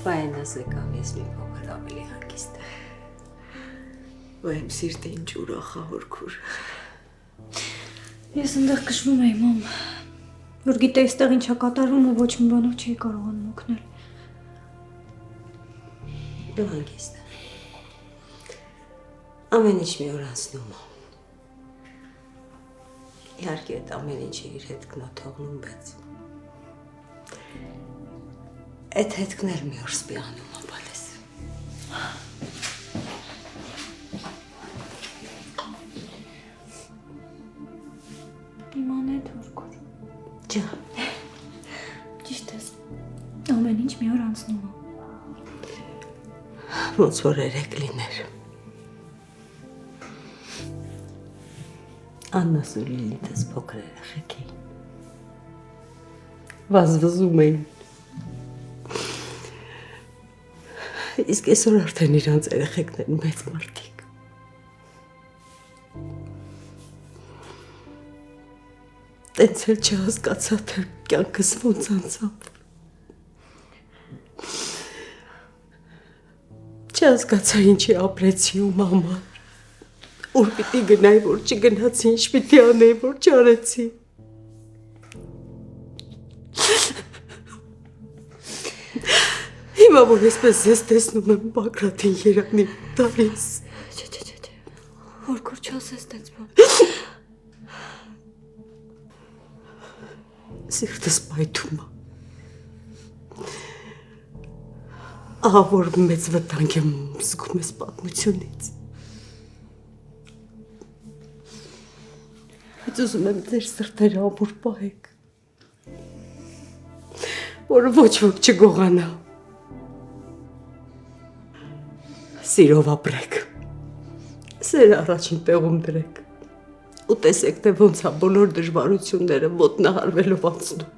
Պայն ասեկամ ես մի փոքր ավելի հանգիստ է։ Ու եմ սիրտը ինչ ուրախահոր քուր։ Ես ընդեղ կշվում էի, մամ, որ գիտեի ստեղ ինչա կատարվում ու ոչ մի բանով չի կարողանում օգնել։ Դու հանգիստ է։ Ամեն ինչ մի օր անցնում է։ Իհարկե այդ ամեն ինչը իր հետքն է թողնում, բայց այդ հետքն էլ մի օր սպիանում է բալես։ Իման է թորքուր։ Ջան։ Ճիշտ ես, ամեն ինչ մի օր անցնում է։ Ոնց որ երեք լիներ։ Աննաս ու Լիլիթս փոքր երեխեք էին։ Վազվզում էին։ Իսկ այսօր արդեն իրանց երեխեքն են մեծ մարդիկ։ Տենց էլ չհասկացա, թե կյանքս ոնց անցավ։ Չհասկացա ինչի ապրեցի ու մաման։ Ուր պիտի գնայի, որ չգնացի, ինչ պիտի անեի, որ չարեցի։ Հիմա որ այսպես ես տեսնում եմ Բագրատին Երանի տալիս։ Չէ, հորքուր չասես տենց բան։ Սիրտս պայթում է։ Ահա որ մեծ վտանգ եմ զգում ես պատմությունից։ Բայց ուզում եմ ձեր սրտերը ամուր պահեք, որ ոչ ոք չգողանա։ Սիրով ապրեք, սերը առաջին տեղում դրեք ու տեսեք, թե ոնց է բոլոր դժվարությունները ոտնահարվելով անցնում։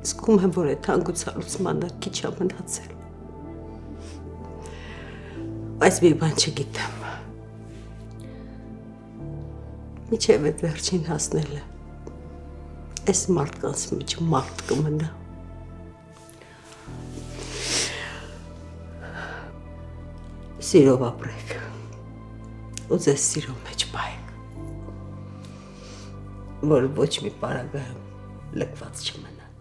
Զգում եմ, որ այդ հանգուցալուծմանը քիչ է մնացել։ Բայց մի բան չգիտեմ։ Միջև այդ վերջին հասնելը, այս մարդկանց մեջ մարդ կմնա։ Սիրով ապրեք, ու ձեզ սիրո մեջ պահեք, որ ոչ մի պարագայում լքված չմնաք։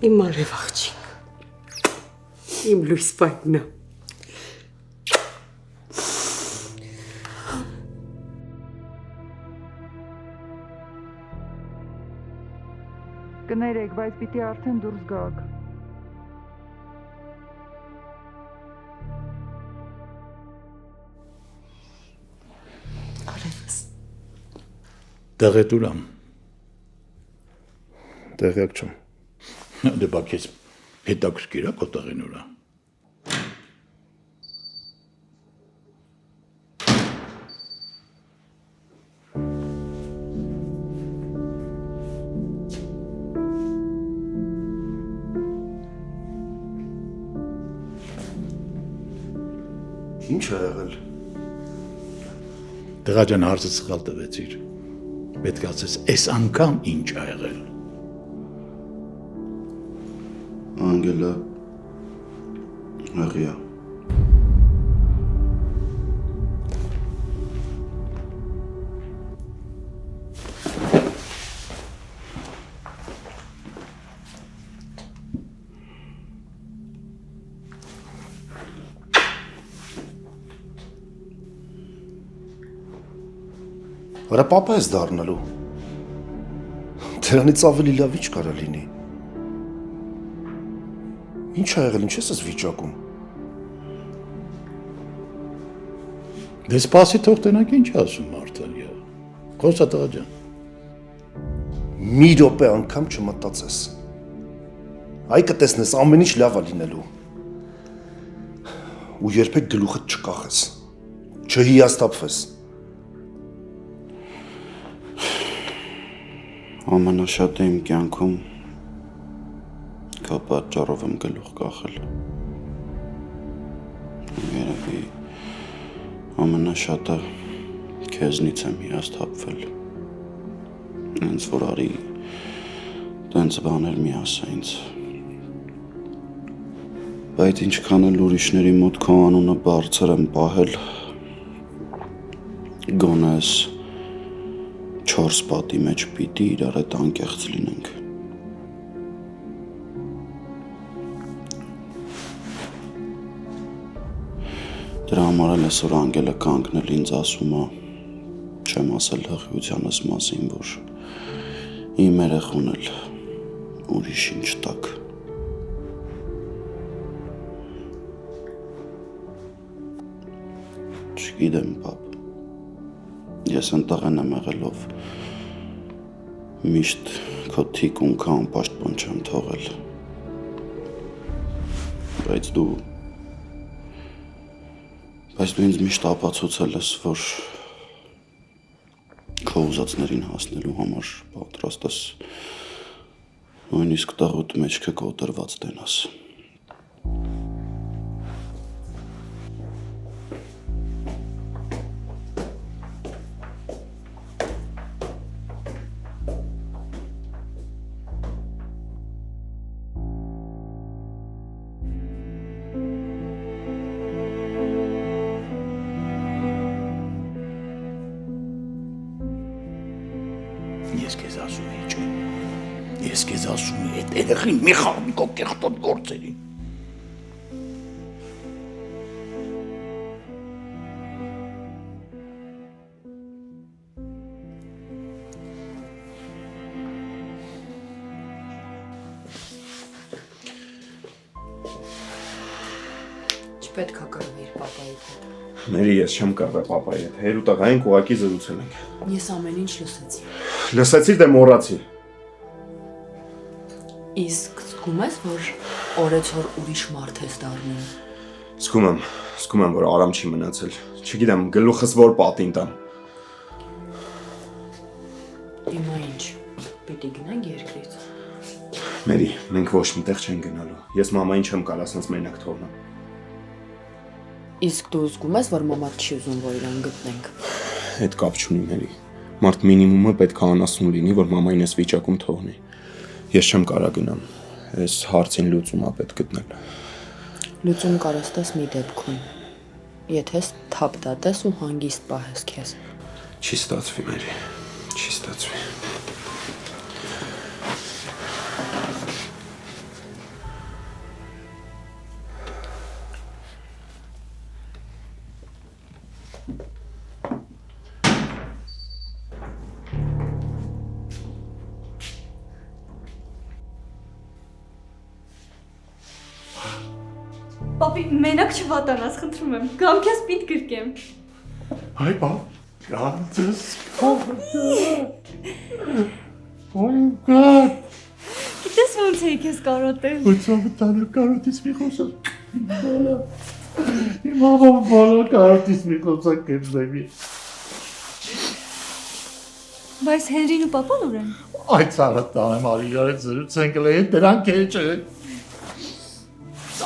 Իմ արև աղջիկ, իմ լույս պայնա։ Կներեք, բայց պիտի արդեն դուրս գաք։ Արևս։ Տեղետ ուրամ։ Տեղյակ չեմ։ Դե բա քեզ հետաքրքիր է քո տեղին ուրա։ Ինչ է եղել։ Տղա ջան, հարցը սխալ տվեցիր։ Պետք է ասես, այս անգամ ինչ է եղել։ Անգելը հղի է։ Վրա պապա ես դառնալու։ Դրանից ավելի լավ ինչ կարա լինի։ Ինչ ա եղել, ինչ ես վիճակում։ Դե սպասի թող տնակ ինչ ասում մարդը։ Խոսա տղա ջան։ Մի րոպե անգամ չմտածես։ Այ կտեսնես ամեն ինչ լավ է լինելու։ Ու երբեք գլուխդ չկախես։ Չհիասթափվես։ Ամենաշատը իմ կյանքում քո պատճառով եմ գլուխ կախել։ Երևի ամենաշատը քեզնից եմ հիասթափվել։ Հենց որ արի տենց բաներ մի ասա ինձ։ Բայց ինչքան էլ ուրիշների մոտ քո անունը բարձր եմ պահել, գոնես 4 պատի մեջ պիտի իրար հետ անկեղծ լինենք։ Դրա համար էլ այսօր անգելը կանգնել ինձ ասում է, չեմ ասել հղիությանս մասին, որ իմ երեխուն էլ ուրիշին չտակ։ Չգիտեմ, պապ, ես ընտաղեն եմ եղելով, միշտ քո թիկունքը անպաշտպան չեմ թողել, բայց դու ինձ միշտ ապացուցել ես, որ քո ուզածներին հասնելու համար պատրաստ ես նույնիսկ տաղուտ մեջքը կոտրված տենաս։ Ես քեզ ասում եի, ջան։ Ես քեզ ասում եի, այդ երեխին մի խառնի քո կեղտոտ գործերին։ Չպետք է կռվիր պապայի հետ։ Մերի, ես չեմ կարող պապայի հետ։ Հերուտակ այն ուղակի զրուցել ենք։ Ես ամեն ինչ լսեցի։ Լսեցի դե մոռացի։ Իսկ զգում ես, որ օրեցօր ուրիշ մարդ ես դառնում։ Զգում եմ, որ արամ չի մնացել։ Չգիտեմ, գլուխս որ պատին տամ։ Հիմա ինչ, պիտի գնանք երկրից։ Մերի, մենք ոչ միտեղ չենք գնալու։ Ես մամային չեմ կարող ասենց մենակ թողնեմ։ Իսկ դու զգում ես, որ մամատ չի ուզում, որ իրան գտնենք։ Այդ կապ չունի Մերի։ Մարդ մինիմումը պետք է անասուն լինի, որ մամային այս վիճակում թողնի։ Ես չեմ կարող գնամ։ Այս հարցին լուծում է պետք գտնել։ Լուծում կարես տես մի դեպքում։ Եթե թափ դատես ու հանգիստ պահես քեզ։ Չի ստացվի Մերի։ Չի ստացվի։ Պապի, մենակ չվատանաս, խնդրում եմ, գամ քեզ պիտ գրկեմ։ Այ բա, կանցս Գիտես ոնց էի քեզ կարոտել։ Ույցով տանը կարոտից մի խոսա։ Իմ ամոն բոլոր կարոտից մի խոսա կեզնեվի։ Բայց Հենրին ու պապան ուր են։ Այդ ծառը տանեմ արիար հետ զրուցեն կլեի, դրանք է չէ։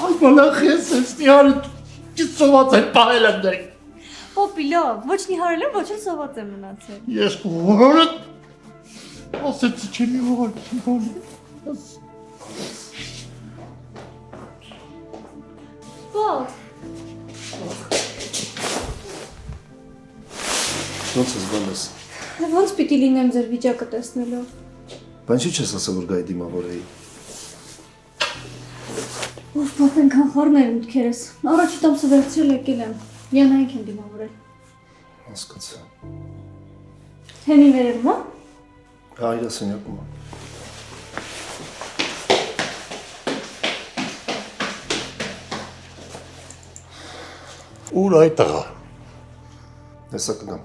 Այ բալախ ես ես նիարը կիսոված են պահել եմ դեք։ Պապի, լավ, ոչ նիհարել եմ, ոչ էլ սոված եմ մնացել։ Ես հորդ ասեցի չեմ հորդ բալի։ Պապ, Ոնց ես բանես։ ոնց պիտի լինեմ ձեր վիճակը տեսնելով։ Բայց ի՞նչ ես ասել որ գայի դիմավոր էի։ Ով պապ ենքան խառն էր մուտքերս։ Առաջի տամսը վերցրել եկել եմ։ Յանայինք եմ դիմավորել։ Հասկացա։ Հենի վերևում, հա։ Հա, իր սենյակում։ Ուր այդ տղա։ Հեսա կգամ։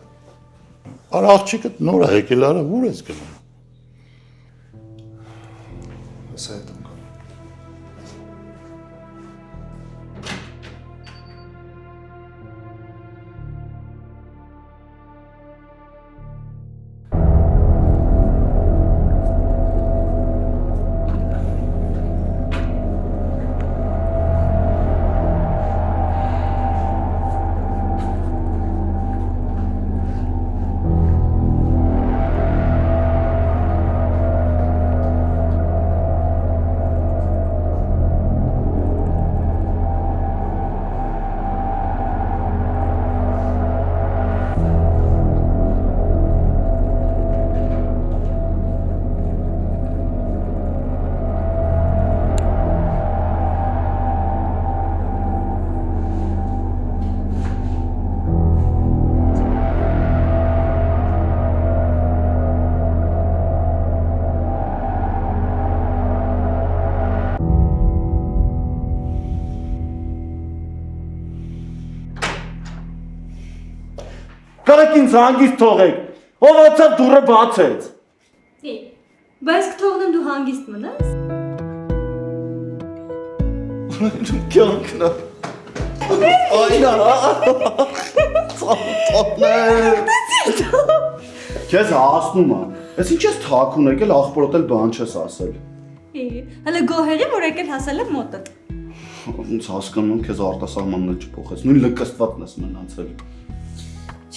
Արա աղջիկդ նոր է եկել, արա ուր ես գնում։ Հեսա հետ եմ գամ։ Գալեք ինձ հանգիստ թողեք։ Ով ացավ դուրը բացեց։ Բայց կթողնեմ դու հանգիստ մնաս։ Կյանքնա։ Այնա։ Քեզ հասնում եմ։ Ես ինչ ես թաքուն եկել աղբորոտ էլ բան չես ասել։ Հələ գոհերի որ եկել հասել եմ մոտդ։ Ոնց հասկանում քեզ արտասահմանն էլ չփոխեց։ Նույն լկստվածն ես մնացել։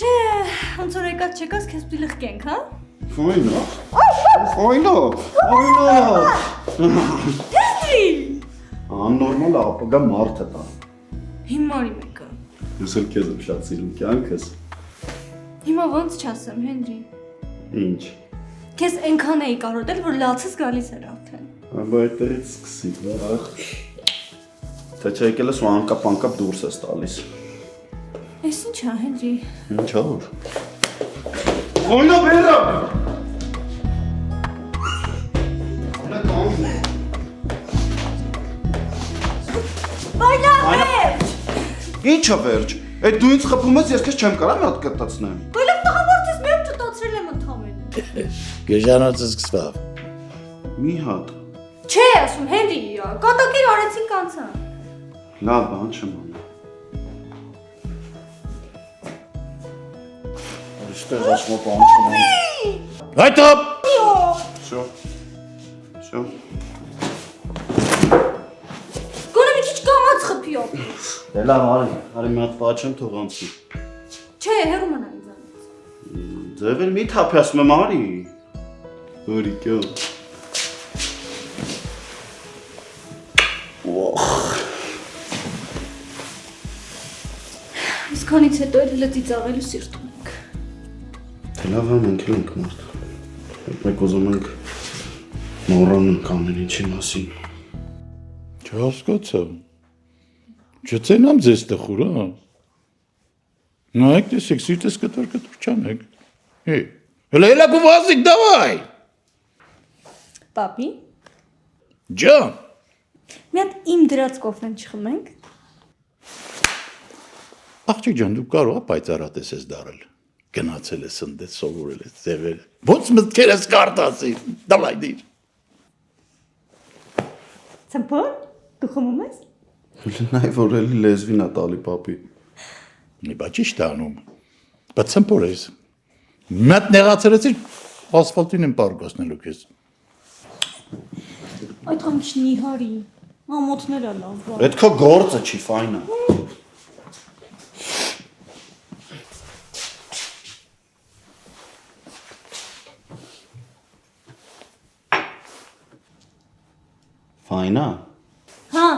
Չէ, ոնց որ եկած չեկած քեզ պիտի լղկենք, հա։ Ֆայնա։ Աննորմալ ապագա մարդ է դա։ Հիմարի մեկը։ Ես էլ քեզ եմ շատ սիրում կյանքս։ Հիմա ոնց չասեմ, Հենրի։ Ինչ։ Քեզ այնքան էի կարոտել, որ լացս գալիս էր արդեն։ Բայց այդտեղից սկսի, ախ։ Թե չէ եկել ես ու անկապ դուրս ես տալիս։ Էս ինչ է, Հենրի։ Ինչ որ։ Ոյնա բերա։ Բայլա վերջ։ Ինչա վերջ։ Այդ դու ինձ խփում ես, ես քեզ չեմ կարող մի հատ կտացնեմ։ Բայլա տղամարդս մի հատ ճտացրել եմ ընդամենը։ Գեժանոցը սկսավ։ Մի հատ։ Չէ, ասում Հենրի, կատակի արեցինք անցան։ Լավ, բան չեմ անում։ Այստեղ ասում բան չեմ անում։ Հայտոп։ Всё։ Всё։ Գոնե մի քիչ կամած խփիով։ Դե լավ, արի մի հատ պատճեմ թող անցնի։ Չէ, հեռու մնա ինձանից։ Ձև էլ մի թափի ասում եմ արի։ Օրիկյո։ Իսկանից հետո էլ լծիծաղելու սիրտ ունենք։ Թե լավ է մենք էլ ենք մարդ։ Մենք ուզում ենք մոռանանք ամեն ինչի մասին։ Չհասկացա։ Չծենամ ձեզ տխուր, հա։ Նայեք, տեսեք, սիրտես կտոր չանեք։ Հելա գուվազիկ, դավայ։ Պապի, Ջան։ մի հատ իմ դրած կոֆեն չխմենք։ Աղջիկ ջան, դու կարող ես պայծառատես ես դարել։ Գնացել ես ընդդես սովորել ես ձևերը։ Ոնց մտքերս կարտացի։ Դավայ դիր։ Ցմփոր, դու խմում ես։ Նայ որ էլի լեզվին է տալի պապի։ Մի բա ճիշտ է անում։ Բայց ցմփոր ես։ Մատ նեղացրեցի ասֆալտին եմ պարկոսնելու քեզ։ Այդ խամիչ նիհարի, ամոթները լավ բան։ Այդ քո գործը չի ֆայնա։ Ֆայնա։ Հա,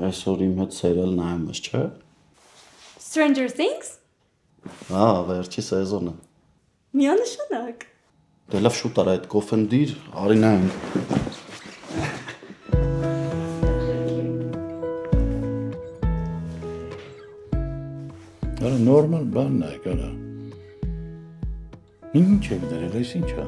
Այսօր իմ հետ սերիալ նայում ես, չէ՞։ Stranger Things։ Հա, վերջի սեզոնը։ Միանշանակ։ Դե լավ շուտ արա այդ կոֆեն դիր, արի նայենք։ Արա նորմալ բանն է, կարա։ Ինչ եք դրել, այս ինչ է։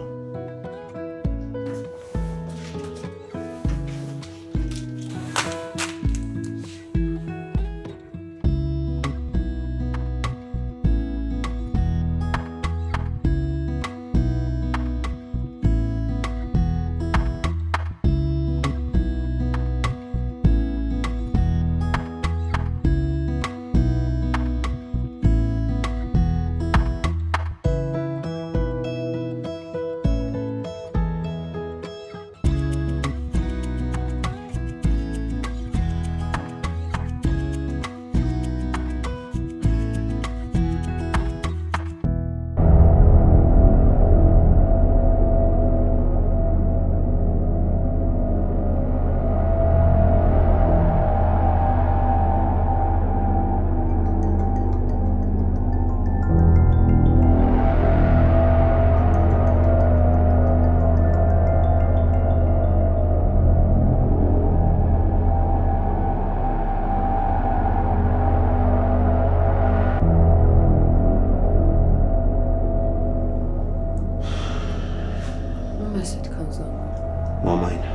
Մամային։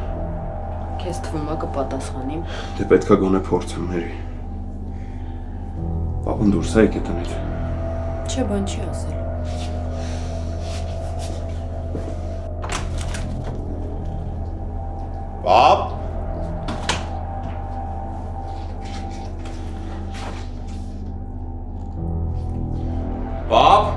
Քեզ թվում է կպատասխանի։ Դե պետքա գոնե փորձեմ, հերի։ Պապուն դուրս է եկե տնից։ Չէ, բան չի ասել։ Պապ։ Պապ։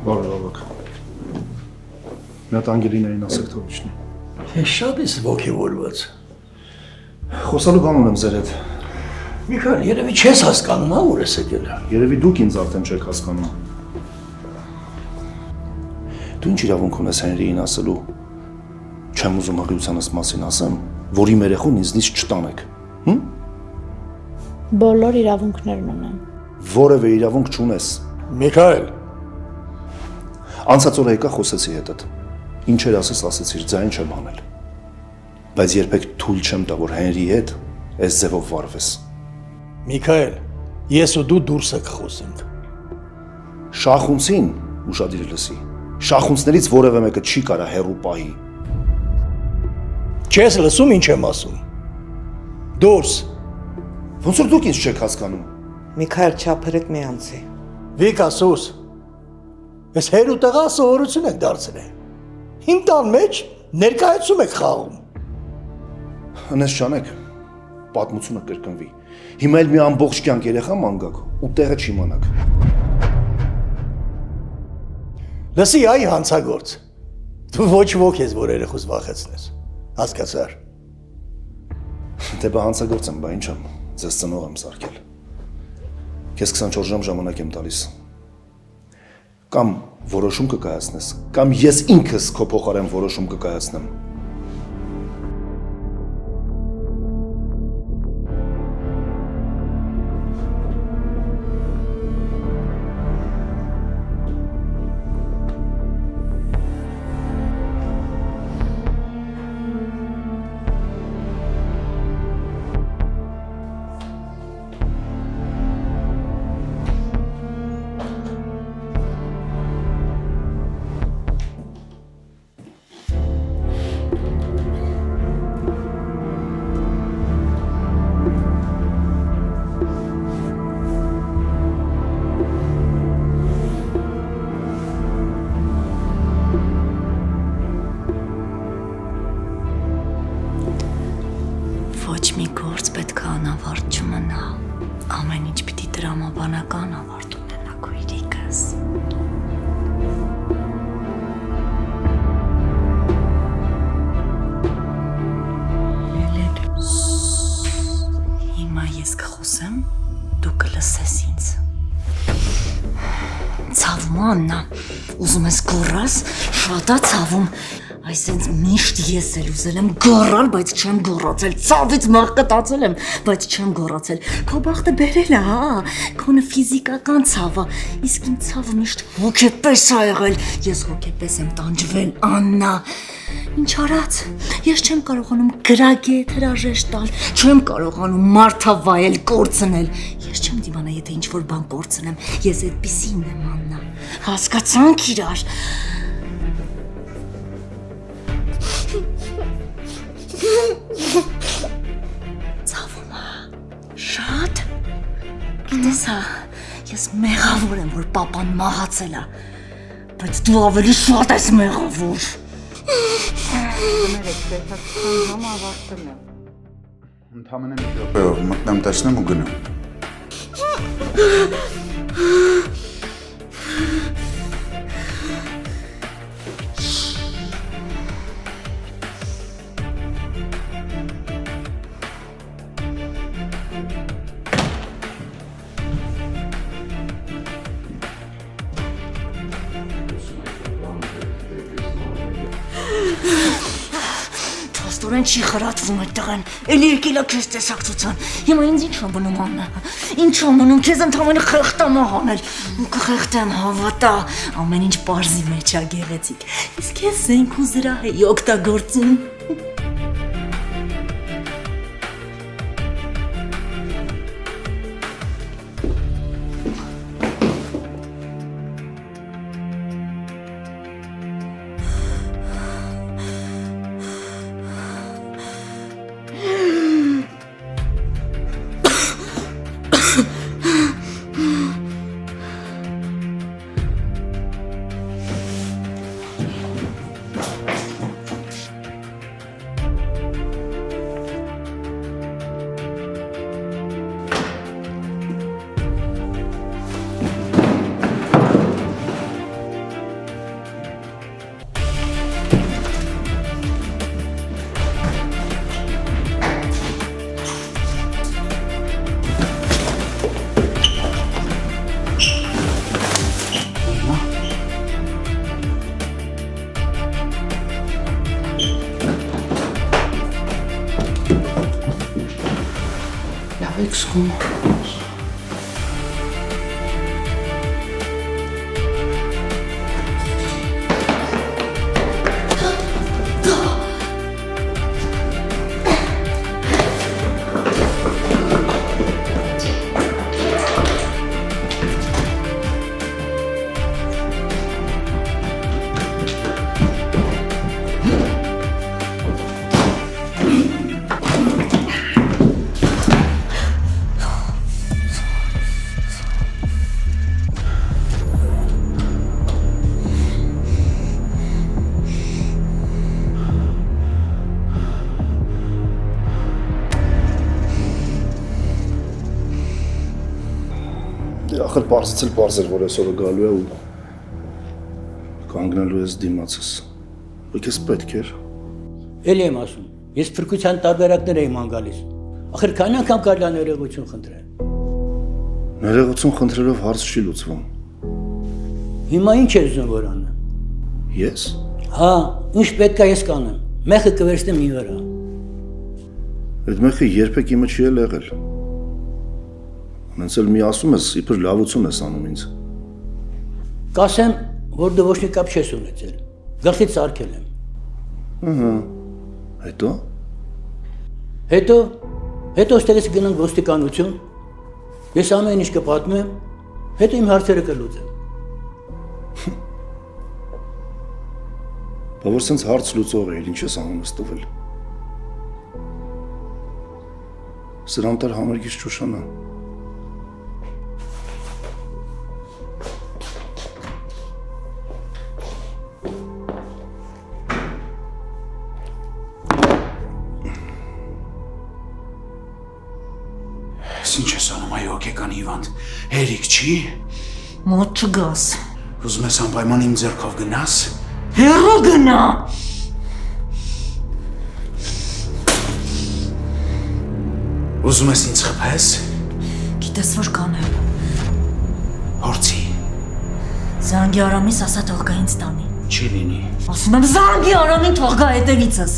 Բարև ավակ։ Նա տանգերիներին ասեք թող իջնի։ Ես շատ ես ոգևորված։ Խոսալու բան ունեմ ձեր հետ։ Միքայել, երևի չես հասկանում, հա, ուր ես եկել։ Երևի դուք ինձ արդեն չեք հասկանում։ Դու ինչ իրավունք ունես Հենրիին ասելու։ Չեմ ուզում հղիությանս մասին ասեմ, որ իմ երեխուն ինձնից չտանեք։ Բոլոր իրավունքներն ունեմ։ Որևէ իրավունք չունես։ Միքայել, Անցած օրը եկա խոսեցի հետդ։ Ինչեր ասես ասեցիր, ձայն չեմ անել։ Բայց երբեք թույլ չեմ տա, որ Հենրիի հետ այս ձևով վարվես։ Միքայել, ես ու դու դուրս եք խոսենք։ Շախունցին, ուշադիր լսի, շախունցներից որևէ մեկը չի կարա հեռու պահի։ Չես լսում ինչ եմ ասում։ Դուրս։ Ոնց որ դուք ինձ չեք հասկանում։ Միքայել չափերեք մի անցի։ Վիկա սուս։ Ես հեր ու տղա սովորություն եք դարձրել։ Իմ տան մեջ ներկայացում եք խաղում։ Հնես չանեք, պատմությունը կրկնվի։ Հիմա էլ մի ամբողջ կյանք երեխա ման գաք ու տեղը չիմանաք։ Լսի, այ հանցագործ։ Դու ոչ ոք ես, որ երեխուս վախեցնես։ Հասկացար։ Դե բա հանցագործ եմ, բա ինչ եմ, ձեզ ծնող եմ սարքել։ Քեզ 24 ժամ ժամանակ եմ տալիս։ Կամ որոշում կկայացնես, կամ ես ինքս քո փոխարեն որոշում կկայացնեմ։ Ոչ մի գործ պետք է անավարտ չմնա։ Ամեն ինչ պիտի տրամաբանական ավարտ ունենա քույրիկս։ Հիմա ես կխոսեմ, դու կլսես ինձ։ Ցավում Աննա, ուզում ես գոռաս, շատ է ցավում։ Այսինքն միշտ ես էլ ուզել եմ գոռալ, բայց չեմ գոռացել, ցավից մաղկտացել եմ, բայց չեմ գոռացել։ Քո բախտը բերել է, հա, քոնը ֆիզիկական ցավը, իսկ իմ ցավը միշտ հոգեպես է եղել։ Ես հոգեպես եմ տանջվել, Աննա։ Ինչ արած։ Ես չեմ կարողանում գրագետ հրաժեշտ տալ, չեմ կարողանում մարդավայել կորցնել։ Ես չեմ դիմանա, եթե ինչ-որ բան կորցնեմ, ես այդպիսին եմ, Աննա։ Հասկացանք իրար։ Ցավում է։ Շատ։ Գիտես հա, ես մեղավոր եմ, որ պապան մահացել է, բայց դու ավելի շատ ես մեղավոր։ Ընդամենը մի րոպեով մտնեմ տեսնեմ ու գնամ։ Աստորեն չի խրատվում այդ տղան։ Էլի եկել է քեզ տեսակցության։ Հիմա ինձ ինչ ամնում աննա։ Ինչ ամնում քեզ ընդամենը խեղտամ անել։ Ու կխեղտեմ, հավատա, ամեն ինչ պարզի մեջ է գեղեցիկ։ Իսկ ես զենք ու զրահ էի օգտագործում։ Ախր պարզեցել պարզ էր, որ այսօրը գալու է ու կանգնելու ես դիմացս։ Ու քեզ պետք էր։ Էլի եմ ասում, ես փրկության տարբերակներ եմ ան գալիս։ Ախր քանի անգամ կարելի է ներողություն խնդրել։ Ներողություն խնդրելով հարց չի լուծվում։ Հիմա ինչ ես ուզում որ անեմ։ Ես։ Հա, ինչ պետք է ես կանեմ։ Մեղը կվերցնեմ մի վրա։ Այդ մեղը երբեք իմը չի եղել։ Նենց էլ մի ասում ես, իբր լավություն ես անում ինձ։ Կասեմ, որ դու ոչ մի կապ չես ունեցել։ Գլխից սարքել եմ։ Ահա։ Հետո։ Հետո ստերես գնանք ոստիկանություն։ Ես ամեն ինչ կպատմեմ, հետո իմ հարցերը կլուծեմ։ Բա որ սենց հարց լուծող էիր, ինչ ես անում ես տվել։ Սրան տար համերգից ճուշանա։ Ինչ ես անում այ հոգեկան հիվանդ, հերիք չի։ Մոտ չգաս։ Ուզում ես անպայման իմ ձեռքով գնաս։ Հեռու գնա։ Ուզում ես ինձ խփես։ Գիտես որ կանեմ։ Հորցի։ Զանգի Արամիս ասա թող գա ինձ տանի։ Չի լինի։ Ասում եմ զանգի Արամին թող գա հետևիցս։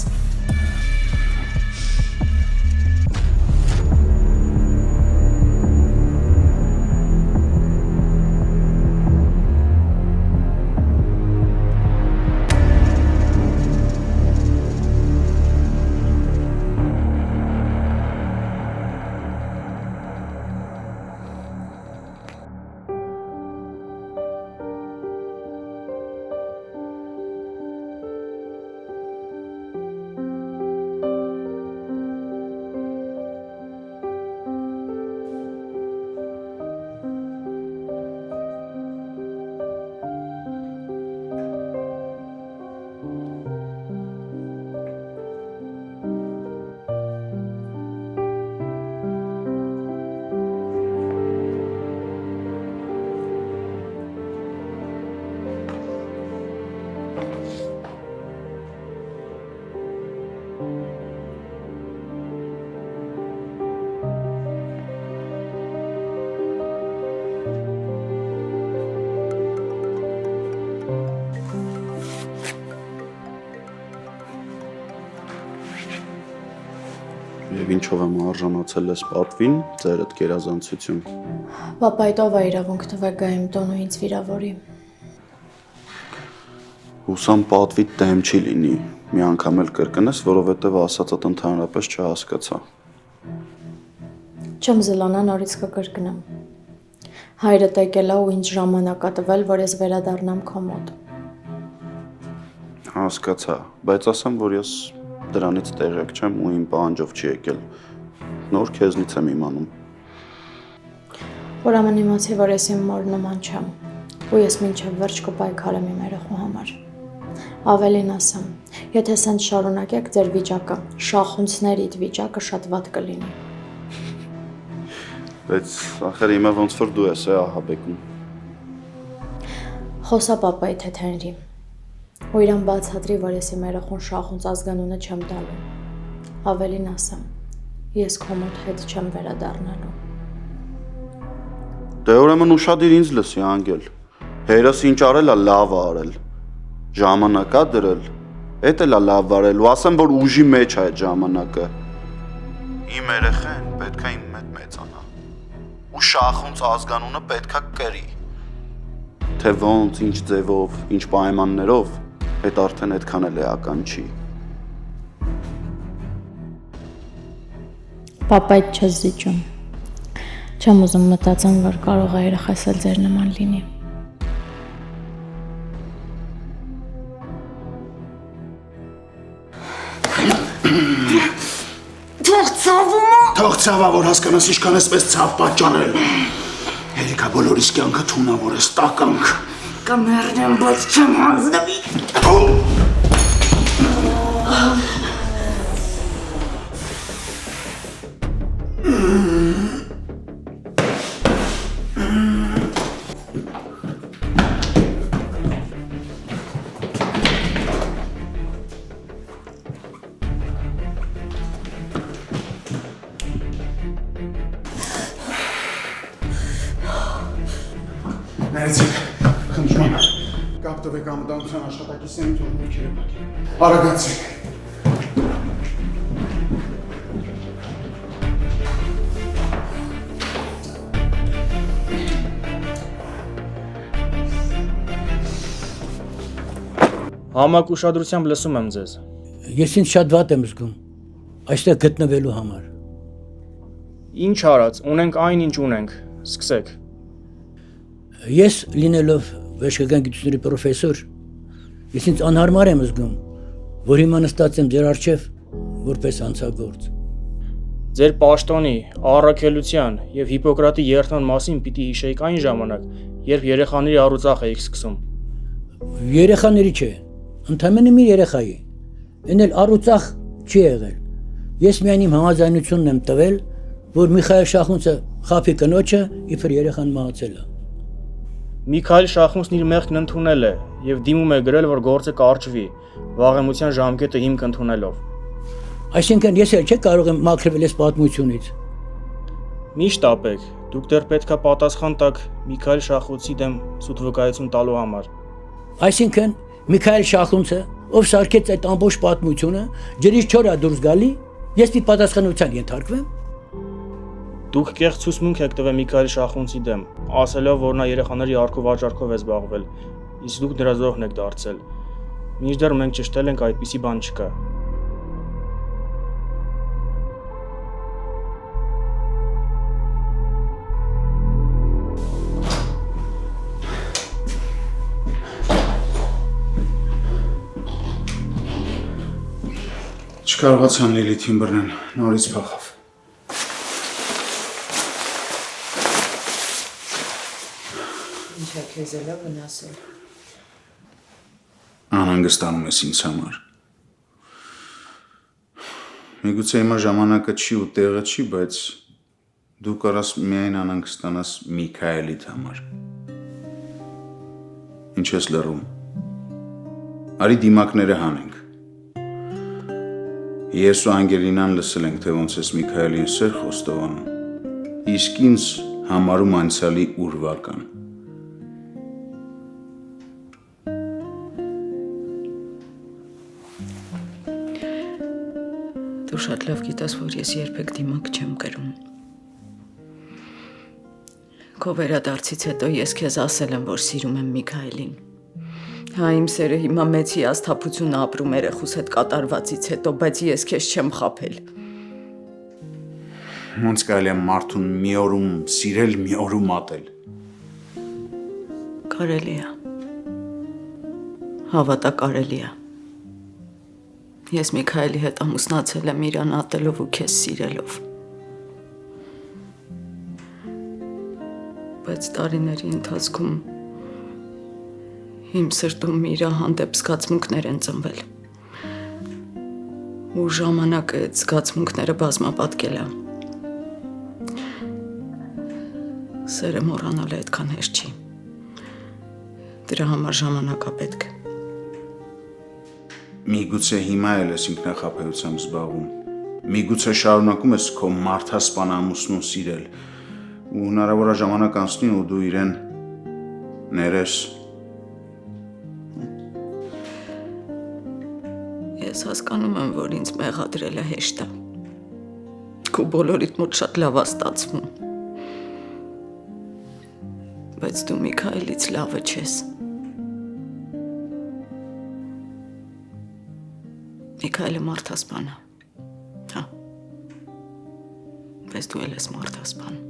Եվ ինչով եմ արժանացել ես պատվին, ձերդ գերազանցություն։ Պապայդ ով է իրավունք տվել գայիմ տոն ու ինձ վիրավորի։ Հուսամ պատվիդ դեմ չի լինի, մի անգամ էլ կրկնես, որովհետև ասածդ ընդհանրապես չհասկացա։ Չեմ զլանա նորից կկրկնեմ։ Հայրդ եկել է ու ինձ ժամանակ ա տվել, որ ես վերադառնամ քո մոտ։ Հասկացա, բայց ասեմ, որ ես դրանից տեղյակ չեմ ու իմ պահանջով չի եկել։ Նոր քեզնից եմ իմանում։ Ուրեմն իմացի, որ ես իմ մոր նման չեմ, ու ես մինչև վերջ կպայքարեմ իմ երեխու համար։ Ավելին ասեմ, եթե սենց շարունակեք ձեր վիճակը, շախունցներիդ վիճակը շատ վատ կլինի։ Բայց ախր իմը ոնց որ դու ես ահաբեկում։ Խոսա պապայի թեթենրի, ու իրան բացատրի, որ ես իմ երեխուն շախունց ազգանունը չեմ տալու։ Ավելին ասեմ, ես քո մոտ հետ չեմ վերադառնալու։ Դե ուրեմն ուշադիր ինձ լսի, անգել։ Հերս ինչ արել ա լավ ա արել։ Ժամանակա դրել, էդ էլ ա լավ արել ու ասեմ, որ ուժի մեջ ա այդ ժամանակը։ Իմ երեխեն պետք է իմ հետ մեծանա։ Ու շախունց ազգանունը պետք է կրի։ Թե ոնց, ինչ ձևով, ինչ պայմաններով, այդ արդեն այդքան էլ էական չի։ Պապայդ չես զիջում։ Չեմ ուզում մտածեմ, որ կարող է երեխաս էլ ձեր նման լինի։ Թող ցավումը։ Թող ցավա, որ հասկանաս ինչքան ես պես ցավ պատճանել։ Երիկա բոլորիս կյանքը թունավոր ես, տականք։ Կմեռնեմ, բայց չեմ հանձնվի։ Ներեցեք, խնդրում եմ, կապ տվեք անվտանգության աշխատակիցներին թող ներքերը պակի։ Արագացեք։ Համակ ուշադրությամբ լսում եմ ձեզ։ Ես ինձ շատ վատ եմ զգում այստեղ գտնվելու համար։ Ինչ արած, ունենք այն ինչ ունենք, սկսեք։ Ես լինելով վեշկական գիտությունների պրոֆեսոր, ես ինձ անհարմար եմ զգում, որ հիմա նստած եմ ձեր առջև որպես անցագործ։ Ձեր պաշտոնի, առաքելության եւ Հիպոկրատի երթման մասին պիտի հիշեիք այն ժամանակ, երբ երեխաների առուծախ էիք սկսում։ Երեխաների չէ, ընդամենը մի երեխայի։ Էն էլ առուծախ չի եղել։ Ես միայն իմ համաձայնությունն եմ տվել, որ Միխայել Շախունցը խափի կնոջը իբր երեխան մահացել է։ Միքայել Շախունցն իր մեղքն ընդունել է եւ դիմում է գրել, որ գործը կարճվի, վաղեմության ժամկետը հիմք ընդունելով։ Այսինքն ես էլ չէ կարող եմ մաքրվել այս պատմությունից։ Մի շտապեք, դուք դեռ պետքա պատասխան տաք Միքայել Շախունցի դեմ սուտ վկայություն տալու համար։ Այսինքն Միքայել Շախունցը, ով սարքեց այդ ամբողջ պատմությունը, ջրից չոր է դուրս գալի, ես մի պատասխանության ենթարկվեմ։ Դուք կեղծ ցուսմունք եք տվել Միքայել Շախունցի դեմ, ասելով, որ նա երեխաների առքով վաճառքով է զբաղվել, իսկ դուք նրա զոհն եք դարձել։ Մինչդեռ մենք ճշտել ենք այդպիսի բան չկա։ Չկարողացան Լիլիթին բռնել, նորից փախավ։ Ինչա քեզ էլա վնասել։ Անհանգստանում ես ինձ համար։ Միգուցե հիմա ժամանակը չի ու տեղը չի, բայց դու կարաս միայն անհանգստանաս Միքայելիդ համար։ Ինչ ես լռում։ Արի դիմակները հանենք։ Ես ու Անգելինան լսել ենք, թե ոնց ես Միքայելին սեր խոստովանում, իսկ ինձ համարում անցյալի ուրվական։ Դու շատ լավ գիտես, որ ես երբեք դիմակ չեմ կրում։ Քո վերադարձից հետո ես քեզ ասել եմ, որ սիրում եմ Միքայելին։ Հա, իմ սերը հիմա մեծ հիասթափություն ապրում երեխուս հետ կատարվածից հետո, բայց ես քեզ չեմ խաբել։ Ոնց կարելի է մարդուն մի օրում սիրել, մի օրում ատել։ Կարելի է։ Հավատա կարելի է։ Ես Միքայելի հետ ամուսնացել եմ իրան ատելով ու քեզ սիրելով։ Բայց տարիների ընթացքում իմ սրտում իրա հանդեպ զգացմունքներ են ծնվել։ Ու ժամանակը այդ զգացմունքները բազմապատկել է։ Սերը մոռանալը այդքան հեշտ չի։ Դրա համար ժամանակա պետք է։ Միգուցե հիմա էլ ես ինքնախաբեությամբ զբաղվում։ Միգուցե շարունակում ես քո մարդասպան ամուսնուն սիրել։ Ու հնարավոր է ժամանակ անցնի ու դու իրեն ներես։ Ես հասկանում եմ, որ ինձ մեղադրելը հեշտ է։ Քո բոլորիդ մոտ շատ լավ է ստացվում։ Բայց դու Միքայելից լավը չես։ Միքայելը մարդասպան է։ Հա։ Բայց դու էլ ես մարդասպան։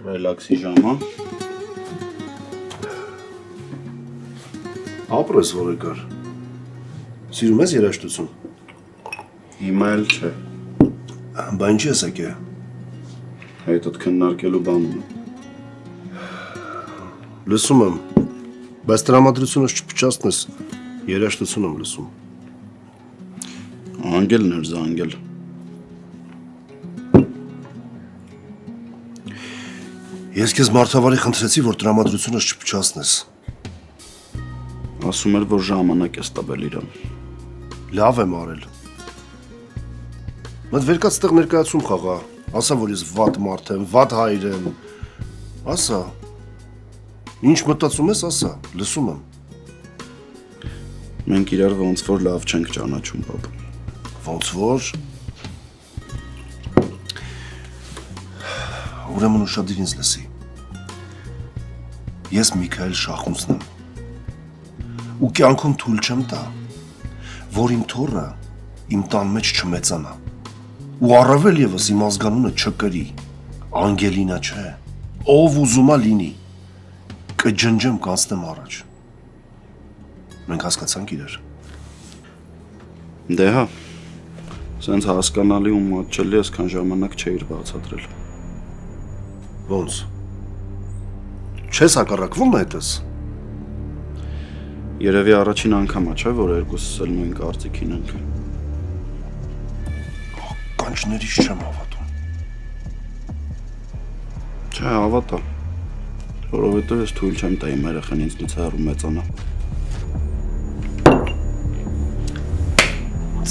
Ռելաքսի ժամը։ Ապրես որեկար։ Սիրում ես երաժշտություն։ Հիմա էլ չէ։ Բա ինչի ես եկել։ Հետդ քննարկելու բան ունեմ։ Լսում եմ, բայց տրամադրությունս չփչացնես, երաժշտություն եմ լսում։ Անգելն էր զանգել։ Ես քեզ մարդավարի խնդրեցի, որ տրամադրությունս չփչացնես։ Ասում էր, որ ժամանակ ես տվել իրան։ Լավ եմ արել։ Մտ վերկաց տեղ ներկայացում խաղա, ասա, որ ես վատ մարդ եմ, վատ հայր եմ։ Ասա։ Ինչ մտածում ես, ասա, լսում եմ։ Մենք իրար ոնց որ լավ չենք ճանաչում, պապ։ Ոնց որ։ Ուրեմն ուշադիր ինձ լսի։ Ես Միքայել Շախունցն եմ։ Ու կյանքում թույլ չեմ տա, որ իմ թոռը իմ տան մեջ չմեծանա։ Ու առավել ևս իմ ազգանունը չկրի, Անգելինա չէ, ով ուզումա լինի, կջնջեմ կանցնեմ առաջ։ Մենք հասկացանք իրար։ Դե հա, սենց հասկանալի ու մատչելի այսքան ժամանակ չէիր բացատրել։ Ոնց։ Չես հակառակվում հետս։ Երևի առաջին անգամա չէ, որ երկուսս էլ նույն կարծիքին ենք։ Կանչներիս չեմ հավատում։ Չէ, հավատա։ Որովհետև ես թույլ չեմ տա իմ երեխան ինձնից հեռու մեծանա։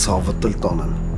Ցավը տլ տանեմ։